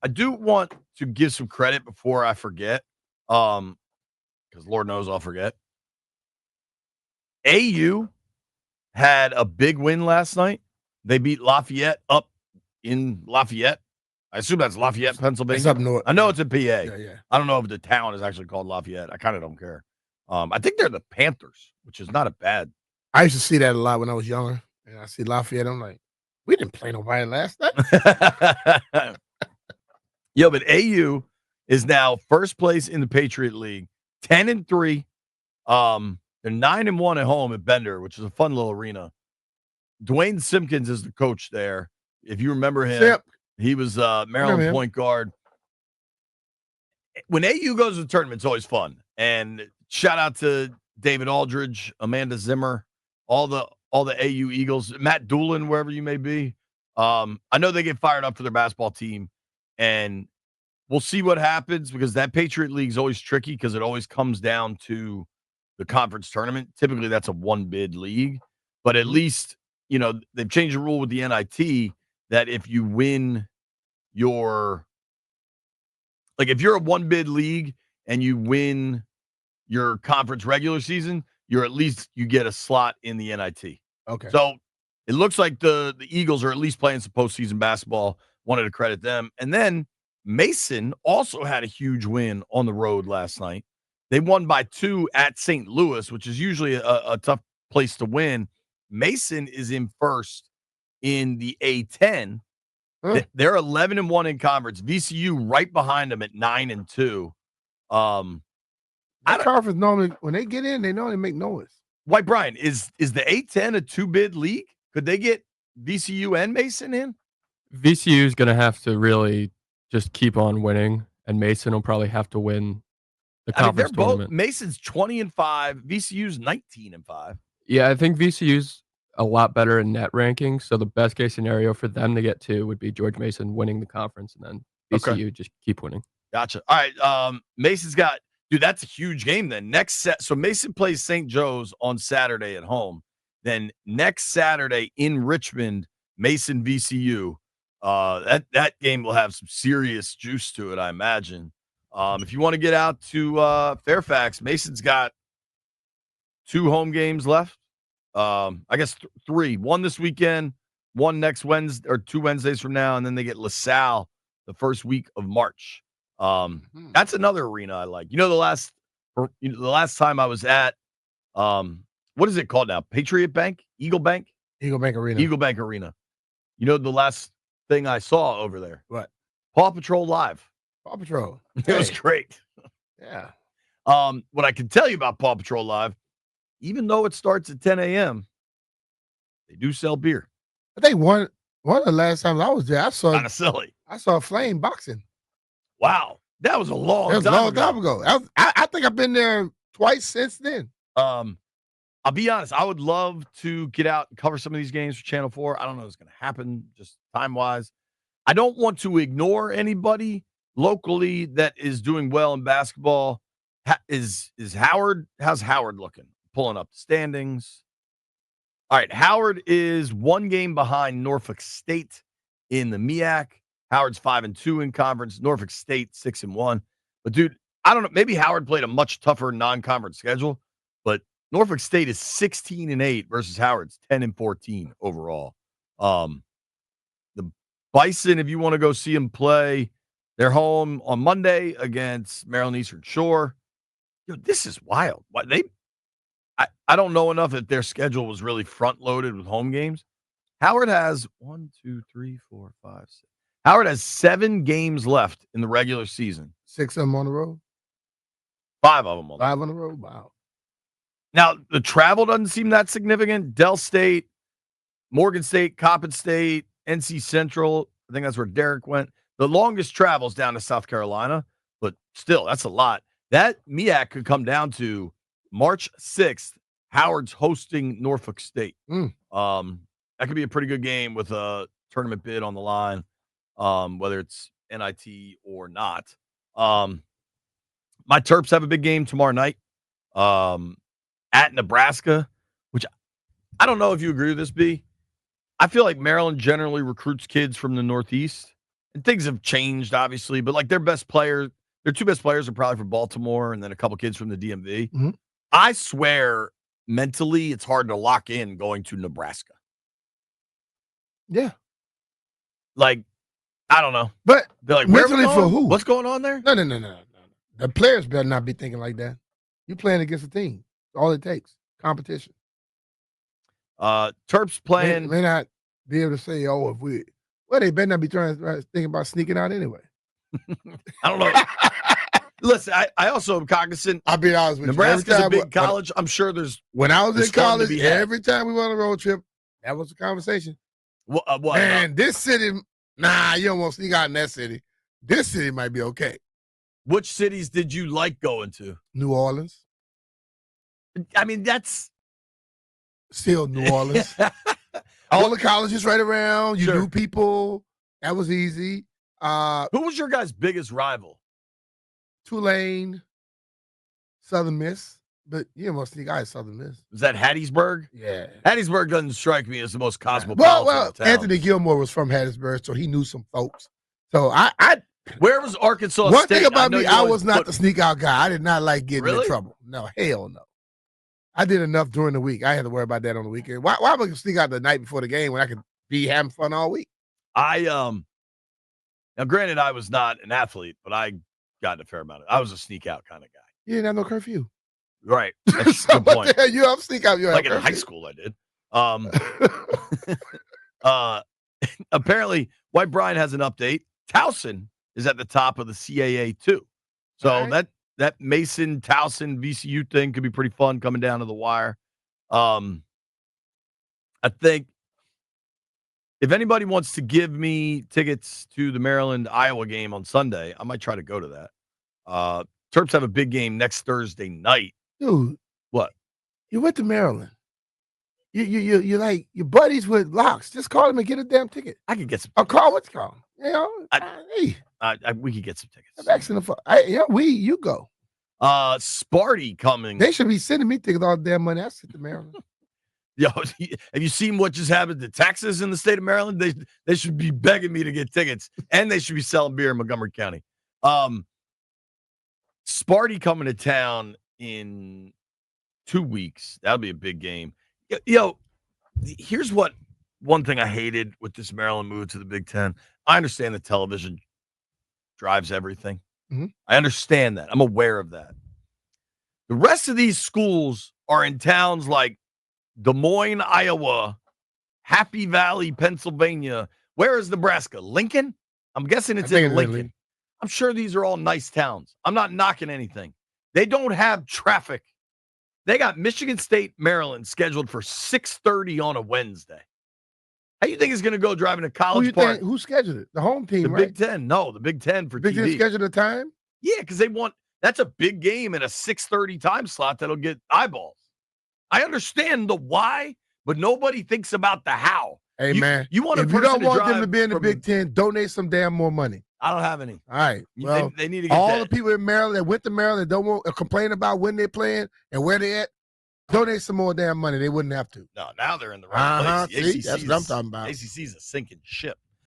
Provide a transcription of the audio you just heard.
I do want to give some credit before I forget, because Lord knows I'll forget. AU had a big win last night. They beat Lafayette up in Lafayette. I assume that's Lafayette, Pennsylvania. It's up north. I know it's in PA. Yeah. I don't know if the town is actually called Lafayette. I kind of don't care. I think they're the Panthers, which is not a bad. I used to see that a lot when I was younger. And I see Lafayette, I'm like, we didn't play nobody last night. Yo, but AU is now first place in the Patriot League, 10-3. They're 9-1 at home at Bender, which is a fun little arena. Dwayne Simpkins is the coach there. If you remember him, he was Maryland point guard. When AU goes to the tournament, it's always fun. And shout out to David Aldridge, Amanda Zimmer, all the AU Eagles, Matt Doolin, wherever you may be. I know they get fired up for their basketball team, and we'll see what happens because that Patriot League is always tricky because it always comes down to the conference tournament. Typically, that's a one-bid league, but at least, they've changed the rule with the NIT that if you win if you're a one-bid league and you win your conference regular season, you get a slot in the NIT. Okay. So it looks like the Eagles are at least playing some postseason basketball. Wanted to credit them. And then Mason also had a huge win on the road last night. They won by 2 at St. Louis, which is usually a tough place to win. Mason is in first in the A10. They're 11-1 in conference. VCU right behind them at 9-2. Conference normally, when they get in, they normally make noise. White Brian, is the A10 a 2-bid league? Could they get VCU and Mason in? VCU is going to have to really just keep on winning, and Mason will probably have to win the conference tournament. Mason's 20-5, VCU's 19-5. Yeah, I think VCU's a lot better in net rankings, so the best case scenario for them to get to would be George Mason winning the conference, and then VCU just keep winning. Gotcha. All right, Mason's got – dude, that's a huge game then. So Mason plays St. Joe's on Saturday at home. Then next Saturday in Richmond, Mason VCU. That game will have some serious juice to it, I imagine. If you want to get out to Fairfax, Mason's got 2 home games left. I guess 3. 1 this weekend, 1 next Wednesday, or 2 Wednesdays from now, and then they get LaSalle the first week of March. That's another arena I like. The last time I was at what is it called now? Patriot Bank? Eagle Bank Arena. Eagle Bank Arena. The last thing I saw over there. What? Paw Patrol Live. Paw Patrol. It was great. Yeah. What I can tell you about Paw Patrol Live, even though it starts at 10 a.m., they do sell beer. I think one of the last times I was there, I saw kind of silly. I saw Flame boxing. Wow, that was a long time ago. I think I've been there twice since then. I'll be honest. I would love to get out and cover some of these games for Channel 4. I don't know if it's going to happen just time-wise. I don't want to ignore anybody locally that is doing well in basketball. Is Howard? How's Howard looking? Pulling up the standings. All right, Howard is 1 game behind Norfolk State in the MEAC. Howard's 5-2 in conference. Norfolk State 6-1. But dude, I don't know. Maybe Howard played a much tougher non-conference schedule, but Norfolk State is 16-8 versus Howard's 10-14 overall. The Bison, if you want to go see them play, they're home on Monday against Maryland Eastern Shore. This is wild. I don't know enough if their schedule was really front-loaded with home games. Howard has 1, 2, 3, 4, 5, 6. Howard has 7 games left in the regular season. 6 of them on the road? 5 of them on the road. 5 on the road? Wow. Now, the travel doesn't seem that significant. Dell State, Morgan State, Coppin State, NC Central. I think that's where Derek went. The longest travel is down to South Carolina, but still, that's a lot. That MEAC could come down to March 6th. Howard's hosting Norfolk State. That could be a pretty good game with a tournament bid on the line, whether it's NIT or not. My Terps have a big game tomorrow night at Nebraska, which I don't know if you agree with this, B. I feel like Maryland generally recruits kids from the Northeast, And things have changed, obviously, but like their two best players are probably from Baltimore and then a couple kids from the DMV. Mm-hmm. I swear, mentally, it's hard to lock in going to Nebraska. Yeah. Like, I don't know. But they're like, mentally for who? What's going on there? No. The players better not be thinking like that. You're playing against a team. All it takes. Competition. Terps playing. May not be able to say, well, they better not be thinking about sneaking out anyway. I don't know. Listen, I also am cognizant. I'll be honest with Nebraska's a big college. I'm sure when I was in college, every time we went on a road trip, that was the conversation. What? Man, this city, you don't want to sneak out in that city. This city might be okay. Which cities did you like going to? New Orleans. I mean, that's still New Orleans. All the colleges right around. You knew people. That was easy. Who was your guys' biggest rival? Tulane, Southern Miss. But you don't want to sneak out at Southern Miss. Was that Hattiesburg? Yeah. Hattiesburg doesn't strike me as the most cosmopolitan town. Anthony Gilmore was from Hattiesburg, so he knew some folks. So where was Arkansas State? One thing about me, I was not the sneak out guy. I did not like getting in trouble. No, hell no. I did enough during the week. I had to worry about that on the weekend. Why am I going to sneak out the night before the game when I could be having fun all week? Now granted, I was not an athlete, but I got a fair amount of I was a sneak out kind of guy. You didn't have no curfew. Right. That's a good point. What the hell you have sneak out? Like in high school, I did. Apparently, White Bryan has an update. Towson is at the top of the CAA too. So that Mason Towson VCU thing could be pretty fun coming down to the wire. I think if anybody wants to give me tickets to the Maryland Iowa game on Sunday, I might try to go to that. Terps have a big game next Thursday night. Dude, what? You went to Maryland. You like your buddies with locks. Just call them and get a damn ticket. I could get some. I'll call. What's called? You know, we could get some tickets. I'm asking you go. Sparty coming. They should be sending me tickets all the damn money. I sent to Maryland. Yo, have you seen what just happened to Texas in the state of Maryland? They should be begging me to get tickets, and they should be selling beer in Montgomery County. Sparty coming to town in 2 weeks. That'll be a big game. Yo, here's one thing I hated with this Maryland move to the Big Ten. I understand that television drives everything. Mm-hmm. I understand that. I'm aware of that. The rest of these schools are in towns like Des Moines, Iowa, Happy Valley, Pennsylvania. Where is Nebraska? Lincoln? I'm guessing it's in Lincoln. I'm sure these are all nice towns. I'm not knocking anything. They don't have traffic. They got Michigan State, Maryland scheduled for 6:30 on a Wednesday. How you think it's going to go driving to College Park? Who scheduled it? The home team, the right? Big Ten. No, the Big Ten for Big TV. Ten scheduled a time? Yeah, because that's a big game in a 6:30 time slot that'll get eyeballs. I understand the why, but nobody thinks about the how. Hey, man, you want if you don't want them to be in the Big Ten, donate some damn more money. I don't have any. All right. Well, they need to get all the people in Maryland that went to Maryland don't want to complain about when they're playing and where they at. Donate some more damn money. They wouldn't have to. No, now they're in the right place. See, that's what I'm talking about. ACC's a sinking ship.